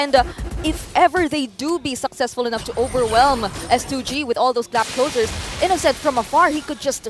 And if ever they do be successful enough to overwhelm S2G with all those gap closers, Innocent from afar, he could just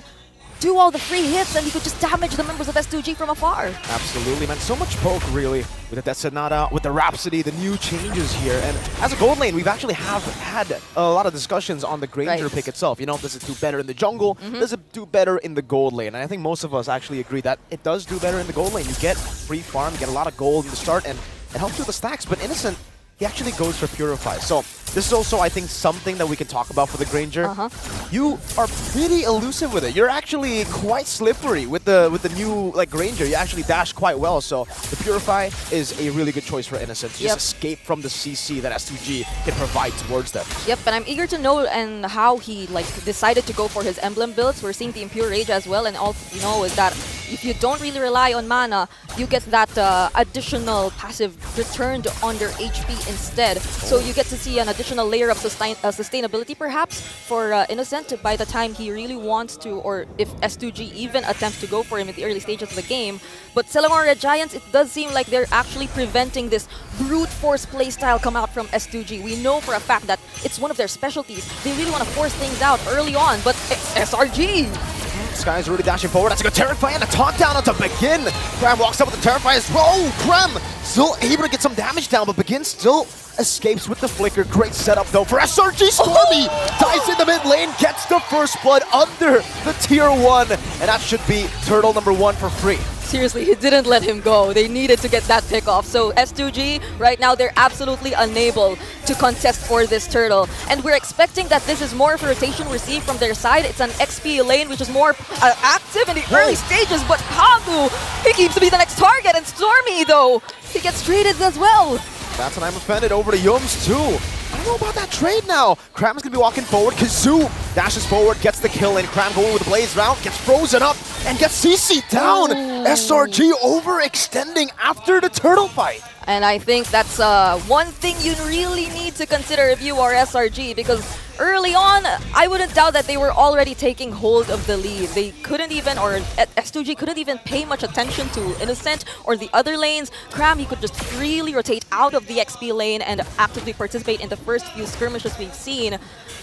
do all the free hits and he could just damage the members of S2G from afar. Absolutely, man. So much poke, really, with the Desenada, with the Rhapsody, the new changes here. And as a gold lane, we've actually had a lot of discussions on the Granger pick itself. You know, does it do better in the jungle? Does it do better in the gold lane? And I think most of us actually agree that it does do better in the gold lane. You get free farm, you get a lot of gold in the start, and it helps with the stacks. But Innocent, he actually goes for Purify. So this is also, I think, something that we can talk about for the Granger. You are pretty elusive with it. You're actually quite slippery with the new Granger. You actually dash quite well. So the Purify is a really good choice for Innocent to just escape from the CC that S2G can provide towards them. Yep, and I'm eager to know and how he decided to go for his emblem builds. We're seeing the Impure Rage as well, and all you know is that if you don't really rely on mana, you get that additional passive returned on their HP instead. So you get to see an additional layer of sustainability perhaps for Innocent by the time he really wants to, or if S2G even attempts to go for him in the early stages of the game. But Selangor Red Giants, it does seem like they're actually preventing this brute force playstyle come out from S2G. We know for a fact that it's one of their specialties. They really want to force things out early on, but it's SRG! Sky's really dashing forward. That's a good Terrify and a taunt down onto Begin. Cram walks up with the Terrify as well. Oh, Cram still able to get some damage down, but Begin still escapes with the Flicker. Great setup though for SRG. Stormy dives in the mid lane, gets the first blood under the tier 1, and that should be turtle number 1 for free. Seriously, he didn't let him go. They needed to get that pick off. So S2G, right now, they're absolutely unable to contest for this turtle. And we're expecting that this is more of a rotation we're seeing from their side. It's an XP lane, which is more active in the early stages. But Hagu, he keeps to be the next target. And Stormy, though, he gets traded as well. That's an I'm offended over to Yums, too. I don't know about that trade now. Cram's gonna be walking forward. Kazoo dashes forward, gets the kill in. Cram going with the Blaze round, gets frozen up, and gets CC down. SRG overextending after the turtle fight. And I think that's one thing you really need to consider if you are SRG, because early on, I wouldn't doubt that they were already taking hold of the lead. They couldn't even, or S2G couldn't even pay much attention to Innocent or the other lanes. Cram, he could just freely rotate out of the XP lane and actively participate in the first few skirmishes we've seen.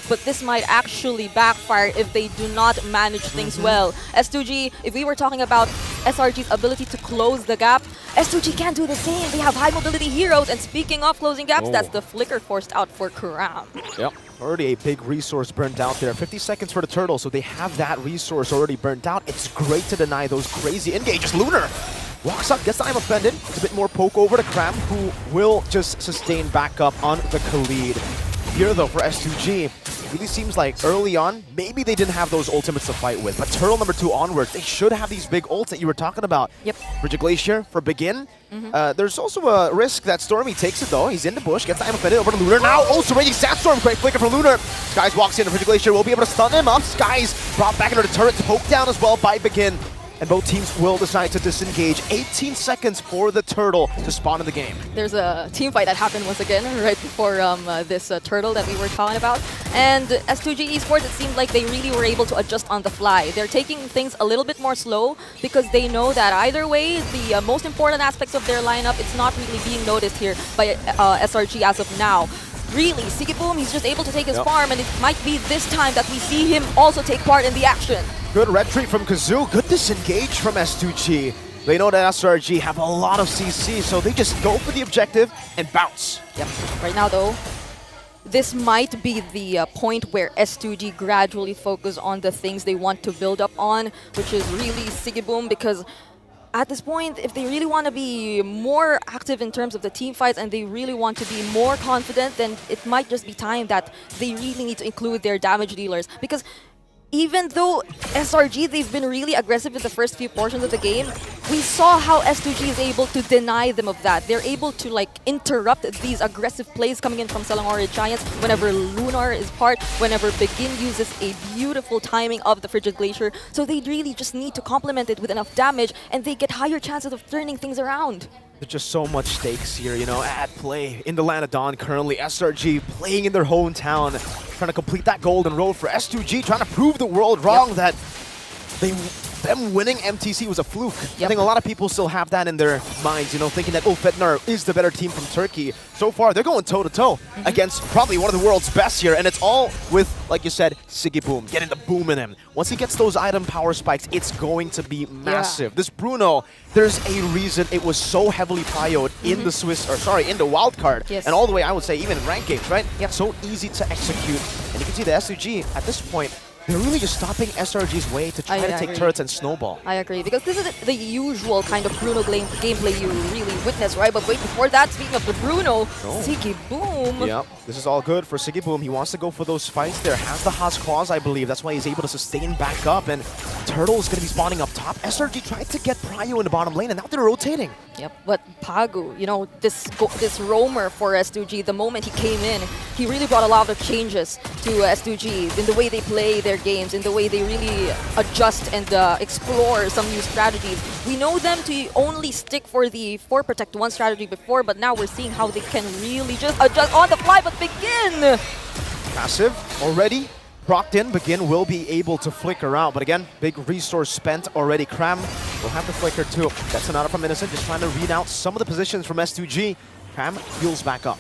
But this might actually backfire if they do not manage things well. S2G, if we were talking about SRG's ability to close the gap, S2G can't do the same. They have high mobility heroes, and speaking of closing gaps, that's the Flicker forced out for Karam. Yep, already a big resource burnt out there. 50 seconds for the turtle, so they have that resource already burnt out. It's great to deny those crazy engages. Lunar walks up, gets the I'm offended. It's a bit more poke over to Cram, who will just sustain back up on the Khalid. Here though for S2G, it really seems like early on, maybe they didn't have those ultimates to fight with. But turtle number 2 onwards, they should have these big ults that you were talking about. Yep. Frigid Glacier for Begin. There's also a risk that Stormy takes it though. He's in the bush, gets the I'm offended over to Lunar. Now also Raging Sandstorm, great flicker from Lunar. Skies walks in, Frigid Glacier will be able to stun him up. Skies brought back into the turret, poke down as well by Begin. And both teams will decide to disengage. 18 seconds for the turtle to spawn in the game. There's a team fight that happened once again right before this turtle that we were talking about. And S2G Esports, it seemed like they really were able to adjust on the fly. They're taking things a little bit more slow because they know that either way, the most important aspects of their lineup, it's not really being noticed here by SRG as of now. Really, Sigiboom, he's just able to take his farm, and it might be this time that we see him also take part in the action. Good retreat from Kazoo, good disengage from S2G. They know that SRG have a lot of CC, so they just go for the objective and bounce. Yep. Right now, though, this might be the point where S2G gradually focus on the things they want to build up on, which is really Sigiboom, because at this point, if they really want to be more active in terms of the team fights and they really want to be more confident, then it might just be time that they really need to include their damage dealers. Because even though SRG, they've been really aggressive in the first few portions of the game, we saw how S2G is able to deny them of that. They're able to interrupt these aggressive plays coming in from Selangor Giants whenever Lunar is part, whenever Begin uses a beautiful timing of the Frigid Glacier. So they really just need to complement it with enough damage, and they get higher chances of turning things around. There's just so much stakes here, you know, at play in the Land of Dawn currently. SRG playing in their hometown, trying to complete that golden road for S2G, trying to prove the world wrong that they them winning MTC was a fluke. Yep. I think a lot of people still have that in their minds, you know, thinking that, oh, Fednar is the better team from Turkey. So far, they're going toe-to-toe against probably one of the world's best here, and it's all with, like you said, Sigiboom, getting the boom in him. Once he gets those item power spikes, it's going to be massive. This Bruno, there's a reason it was so heavily prioed in the in the wildcard, and all the way, I would say, even in ranked games, right? Yep. So easy to execute. And you can see the S2G, at this point, they're really just stopping SRG's way to try to take turrets and snowball. I agree, because this is the usual kind of Bruno gameplay you really witness, right? But wait, before that, speaking of the Bruno, Sigiboom. Yep, this is all good for Sigiboom. He wants to go for those fights there. Has the Haas claws, I believe. That's why he's able to sustain back up. And Turtle is going to be spawning up top. SRG tried to get Prio in the bottom lane, and now they're rotating. Yep, but Pagu, you know, this roamer for S2G, the moment he came in, he really brought a lot of changes to S2G in the way they play their games, in the way they really adjust and explore some new strategies. We know them to only stick for the 4 Protect 1 strategy before, but now we're seeing how they can really just adjust on the fly, but begin! Passive already. Procced in, Begin will be able to flicker out, but again, big resource spent already. Cram will have the flicker too. That's another from Innocent, just trying to read out some of the positions from S2G. Cram heals back up.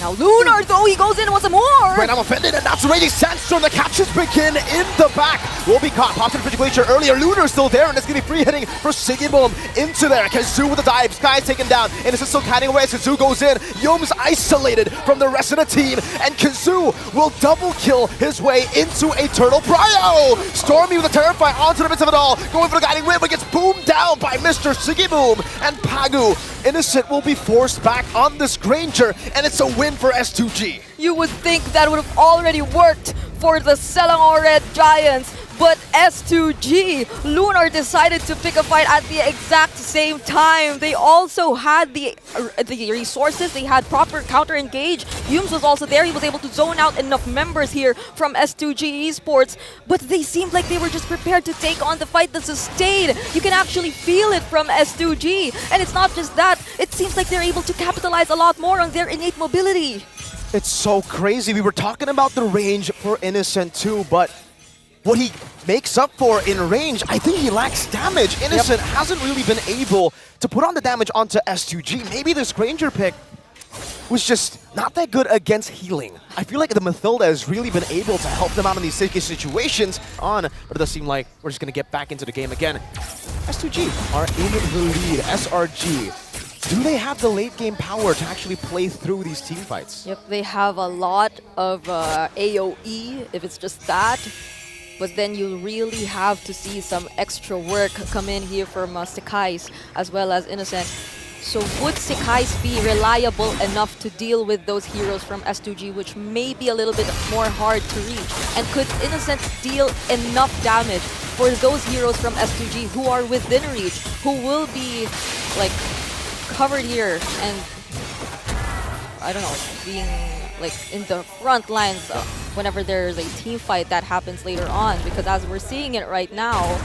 Now Lunar, though, he goes in once more! Right, I'm offended, and that's Raging Sandstorm that catches Begin in the back. Will be caught. Pops in Frigid Glacier earlier. Lunar's still there, and it's going to be free hitting for Sigiboom into there. Kazoo with the dive. Sky's taken down, and it's still catting away as Kazoo goes in. Yum's isolated from the rest of the team, and Kazoo will double kill his way into a Turtle Prio. Stormy with a Terrify onto the midst of it all. Going for the guiding whip, but gets boomed down by Mr. Sigiboom. And Pagu, Innocent, will be forced back on this Granger, and it's a win for S2G. You would think that would have already worked for the Selangor Red Giants, but S2G, Lunar decided to pick a fight at the exact same time. They also had the resources, they had proper counter engage. Yums was also there, he was able to zone out enough members here from S2G Esports, but they seemed like they were just prepared to take on the fight that sustained. You can actually feel it from S2G, and it's not just that, it seems like they're able to capitalize a lot more on their innate mobility. It's so crazy. We were talking about the range for Innocent too, but what he makes up for in range, I think he lacks damage. Innocent hasn't really been able to put on the damage onto S2G. Maybe this Granger pick was just not that good against healing. I feel like the Mathilda has really been able to help them out in these sticky situations but it does seem like we're just going to get back into the game again. S2G are in the lead. SRG, do they have the late game power to actually play through these team fights? Yep, they have a lot of AoE, if it's just that. But then you really have to see some extra work come in here from Sekais as well as Innocent. So would Sekais be reliable enough to deal with those heroes from S2G, which may be a little bit more hard to reach? And could Innocent deal enough damage for those heroes from S2G who are within reach, who will be like covered here and I don't know, being like in the front lines whenever there's a team fight that happens later on? Because as we're seeing it right now,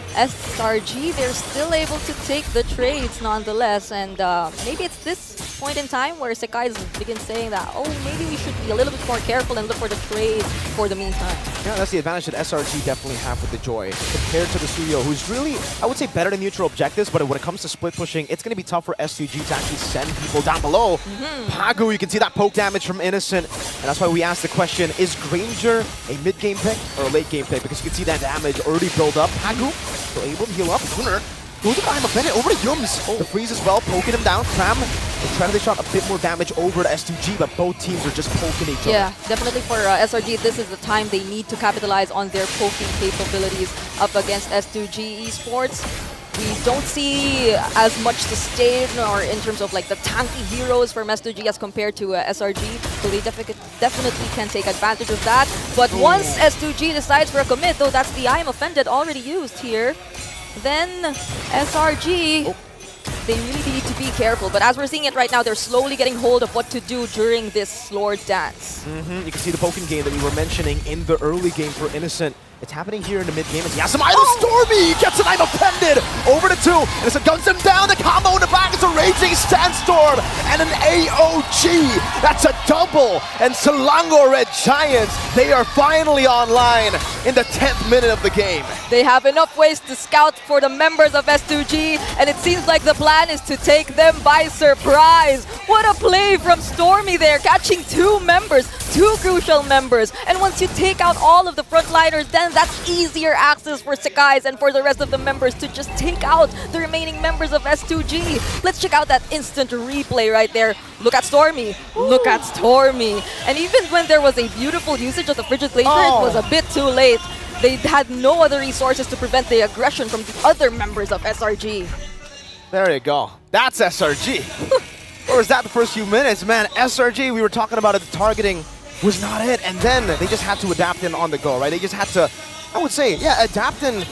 SRG, they're still able to take the trades nonetheless, and maybe it's this point in time where Sekai begins saying that, oh, maybe we should be a little bit more careful and look for the trades for the meantime. Yeah, that's the advantage that SRG definitely have with the Joy compared to the Suyo, who's really, I would say, better than neutral objectives, but when it comes to split pushing, it's going to be tough for S2G to actually send people down below. Pagu, you can see that poke damage from Innocent, and that's why we asked the question, is Granger a mid-game pick or a late-game pick? Because you can see that damage already build up. Pagu still able to heal up. Lunar goes to I'm offended over to Yums. The freeze as well, poking him down. Cram trying to shot a bit more damage over to S2G, but both teams are just poking each other. Yeah, definitely for SRG, this is the time they need to capitalize on their poking capabilities up against S2G Esports. We don't see as much sustain or in terms of like the tanky heroes from S2G as compared to SRG, so they definitely can take advantage of that. But once S2G decides for a commit, though that's the I am offended already used here, then SRG, they really need to be careful. But as we're seeing it right now, they're slowly getting hold of what to do during this Lord Dance. You can see the poking game that we were mentioning in the early game for Innocent. It's happening here in the mid-game as Yasumaru Stormy gets an item appended over to 2. Innocent guns him down. The combo in the back is a Raging Sandstorm and an AOG. That's a double. And Selangor Red Giants, they are finally online in the 10th minute of the game. They have enough ways to scout for the members of S2G, and it seems like the plan is to take them by surprise. What a play from Stormy there, catching 2 members, 2 crucial members. And once you take out all of the frontliners, then that's easier access for Sakai's and for the rest of the members to just take out the remaining members of S2G. Let's check out that instant replay right there. Look at Stormy. Look at Stormy. And even when there was a beautiful usage of the Frigid Glacier, it was a bit too late. They had no other resources to prevent the aggression from the other members of SRG. There you go. That's SRG. Or was that the first few minutes? Man, SRG, we were talking about it, the targeting was not it. And then they just had to adapt in on the go, right? They just had to, I would say, yeah, adapt and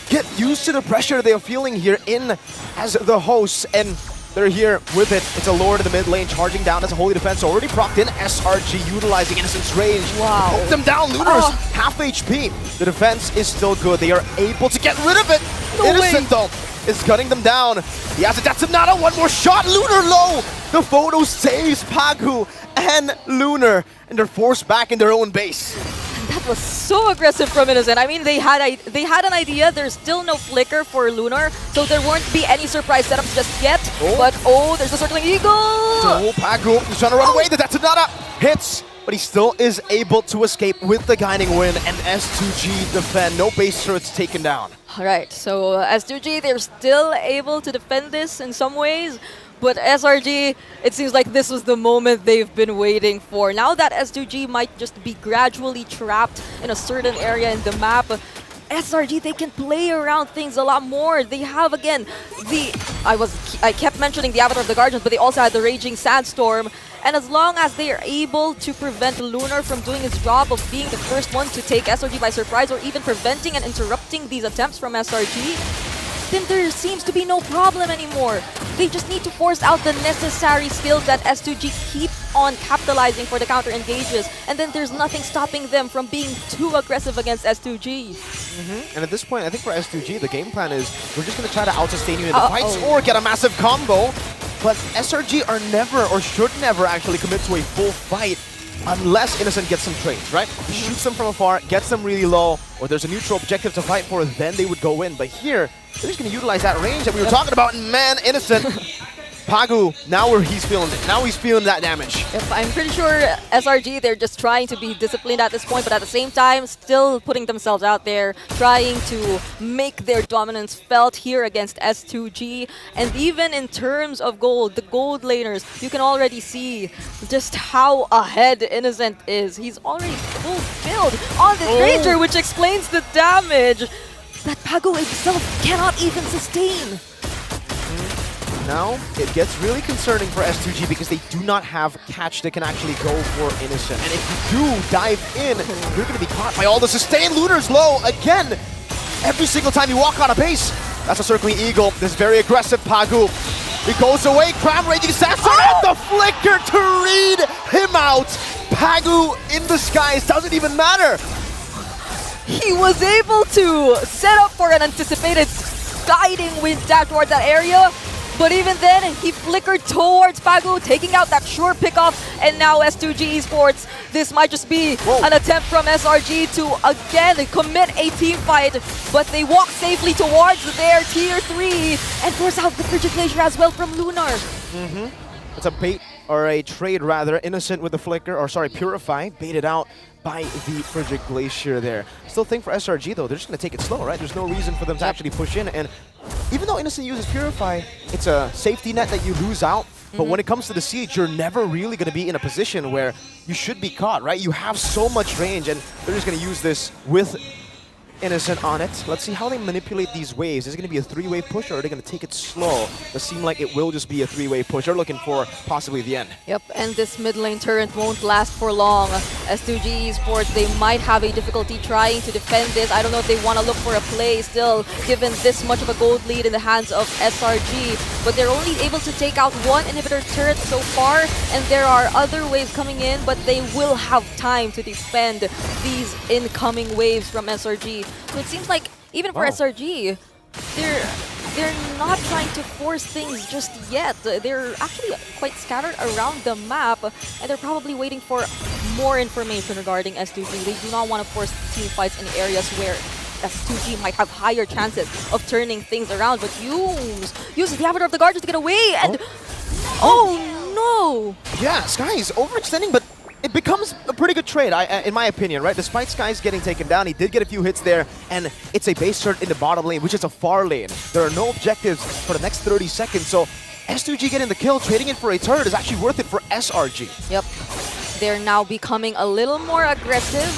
get used to the pressure they are feeling here in as the hosts. And they're here with it. It's a Lord in the mid lane charging down as a Holy Defense. Already procced in. SRG utilizing Innocent's range. Wow. Poke them down. Lunar's half HP. The defense is still good. They are able to get rid of it. No Innocent, though, is gunning them down. He has a Datsunada. One more shot. Lunar low. The photo saves Pagu and Lunar. And they're forced back in their own base. That was so aggressive from Innocent. I mean, they had an idea. There's still no flicker for Lunar, so there won't be any surprise setups just yet. But there's a circling eagle. Pagu is trying to run away. The Datsunada hits, but he still is able to escape with the guiding win. And S2G defend. No base turrets taken down. All right, so S2G, they're still able to defend this in some ways. But SRG, it seems like this was the moment they've been waiting for. Now that S2G might just be gradually trapped in a certain area in the map, SRG, they can play around things a lot more. They have, again, I kept mentioning the Avatar of the Guardians, but they also had the Raging Sandstorm. And as long as they are able to prevent Lunar from doing his job of being the first one to take SRG by surprise, or even preventing and interrupting these attempts from SRG, then there seems to be no problem anymore. They just need to force out the necessary skills that S2G keep on capitalizing for the counter engages, and then there's nothing stopping them from being too aggressive against S2G. And at this point, I think for S2G, the game plan is we're just going to try to out-sustain you in the fights or get a massive combo. But SRG are never, or should never actually commit to a full fight unless Innocent gets some trades, right? He shoots them from afar, gets them really low, or there's a neutral objective to fight for, then they would go in. But here, they're just going to utilize that range that we were talking about, and man, Innocent, Pagu, now where he's feeling it. Now he's feeling that damage. I'm pretty sure SRG, they're just trying to be disciplined at this point, but at the same time, still putting themselves out there, trying to make their dominance felt here against S2G. And even in terms of gold, the gold laners, you can already see just how ahead Innocent is. He's already full build on this Ranger, which explains the damage that Pagu himself cannot even sustain. Now, it gets really concerning for S2G because they do not have catch that can actually go for Innocent. And if you do dive in, you're going to be caught by all the sustain. Lunar's low again. Every single time you walk on a base, that's a circling eagle. This very aggressive Pagu. He goes away. Cram Raging Sandstorm and the flicker to read him out. Pagu in the skies. Doesn't even matter. He was able to set up for an anticipated guiding wind dash towards that area. But even then, he flickered towards Pagu, taking out that sure pickoff, and now S2G Esports, this might just be an attempt from SRG to again commit a team fight, but they walk safely towards their tier 3 and force out the Frigid Glacier as well from Lunar. It's a bait, or a trade rather, Innocent with the flicker, or sorry, Purify, baited out by the Frigid Glacier there. Still think for SRG though, they're just going to take it slow, right? There's no reason for them to actually push in, and even though Innocent uses Purify, it's a safety net that you lose out, but when it comes to the siege, you're never really going to be in a position where you should be caught, right? You have so much range, and they're just going to use this with Innocent on it. Let's see how they manipulate these waves. Is it going to be a three-wave push, or are they going to take it slow? It seems like it will just be a three-wave push. They're looking for possibly the end. Yep, and this mid lane turret won't last for long. S2G Esports, they might have a difficulty trying to defend this. I don't know if they want to look for a play still, given this much of a gold lead in the hands of SRG. But they're only able to take out one inhibitor turret so far, and there are other waves coming in, but they will have time to defend these incoming waves from SRG. So it seems like even for SRG, they're not trying to force things just yet. They're actually quite scattered around the map, and they're probably waiting for more information regarding S2G. They do not want to force team fights in areas where S2G might have higher chances of turning things around, but uses the Avatar of the Guardians to get away, and oh no! Yeah, Sky is overextending, but it becomes a pretty good trade, in my opinion, right? Despite Sky's getting taken down, he did get a few hits there, and it's a base turret in the bottom lane, which is a far lane. There are no objectives for the next 30 seconds, so S2G getting the kill, trading it for a turret is actually worth it for SRG. Yep. They're now becoming a little more aggressive.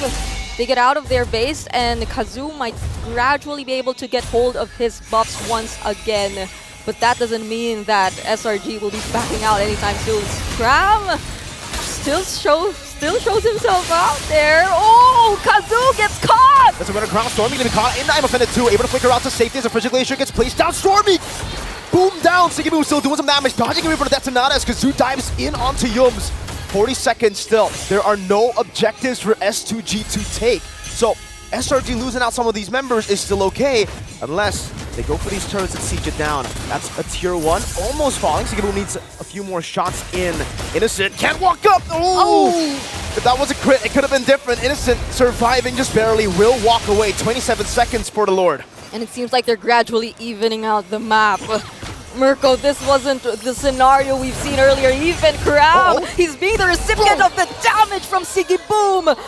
They get out of their base, and Kazoo might gradually be able to get hold of his buffs once again. But that doesn't mean that SRG will be backing out anytime soon. Scram still shows himself out there. Oh, Kazoo gets caught! That's a runner crown. Stormy gonna be caught in I'm offended too. Able to flicker out to safety as a Frigid Glacier gets placed down. Stormy! Boom down. Sigiboo still doing some damage. Dodging away from the Detonata as Kazoo dives in onto Yums. 40 seconds still. There are no objectives for S2G to take. So SRG losing out some of these members is still okay, unless they go for these turrets and siege it down. That's a tier 1, almost falling. Sigiboo needs a few more shots in. Innocent can't walk up. Oh! If that was a crit, it could have been different. Innocent surviving just barely, will walk away. 27 seconds for the Lord. And it seems like they're gradually evening out the map. Mirko, this wasn't the scenario we've seen earlier. Even Crab, he's being the recipient of the damage from Sigiboom.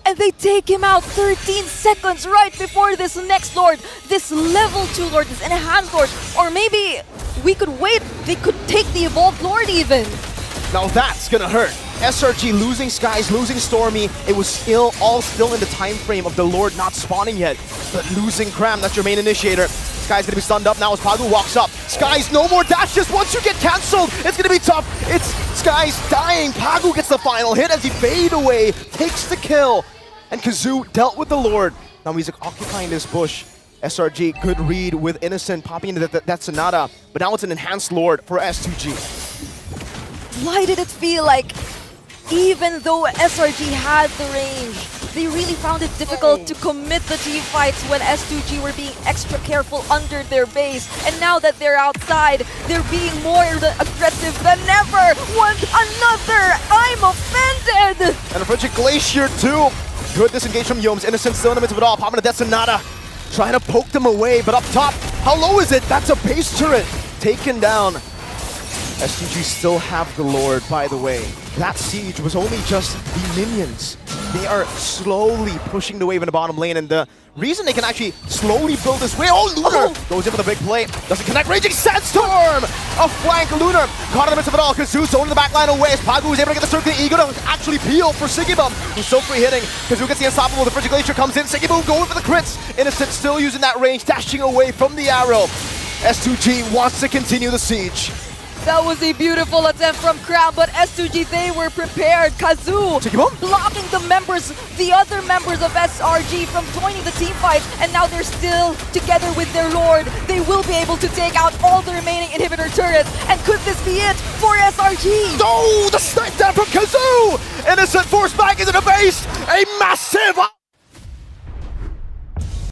And they take him out 13 seconds right before this next Lord, this level 2 Lord, this enhanced Lord. Or maybe we could wait, they could take the evolved Lord even. Now that's gonna hurt. SRG losing Skies, losing Stormy. It was all still in the time frame of the Lord not spawning yet. But losing Cram, that's your main initiator. Sky's gonna be stunned up now as Pagu walks up. Sky's no more dashes. Once you get cancelled, it's gonna be tough. It's Sky's dying. Pagu gets the final hit as he fade away, takes the kill. And Kazoo dealt with the Lord. Now he's occupying this bush. SRG, good read with Innocent popping into that Sonata. But now it's an enhanced Lord for S2G. Why did it feel like, even though SRG had the range, they really found it difficult to commit the team fights when S2G were being extra careful under their base. And now that they're outside, they're being more aggressive than ever. One another! I'm offended! And a Frigid Glacier too. Good disengage from Yomes. Innocent still in the midst of it all. Popping a Death Sonata. Trying to poke them away, but up top, how low is it? That's a base turret. Taken down. S2G still have the Lord, by the way. That siege was only just the minions. They are slowly pushing the wave in the bottom lane, and the reason they can actually slowly build this wave. Oh, Lunar goes in for the big play. Doesn't connect. Raging Sandstorm! A flank Lunar. Caught in the midst of it all. Kazoo zoning the back line away. As Pagu is able to get the circle. Ego to actually peel for Sigibum, who's so free hitting. Kazoo gets the unstoppable. The Frigid Glacier comes in. Sigibum going for the crits. Innocent still using that range, dashing away from the arrow. S2G wants to continue the siege. That was a beautiful attempt from Crown, but S2G, they were prepared. Kazoo blocking the other members of SRG from joining the team fight, and now they're still together with their Lord. They will be able to take out all the remaining inhibitor turrets, and could this be it for SRG? Oh, the snipe down from Kazoo! Innocent forced back into the base! A massive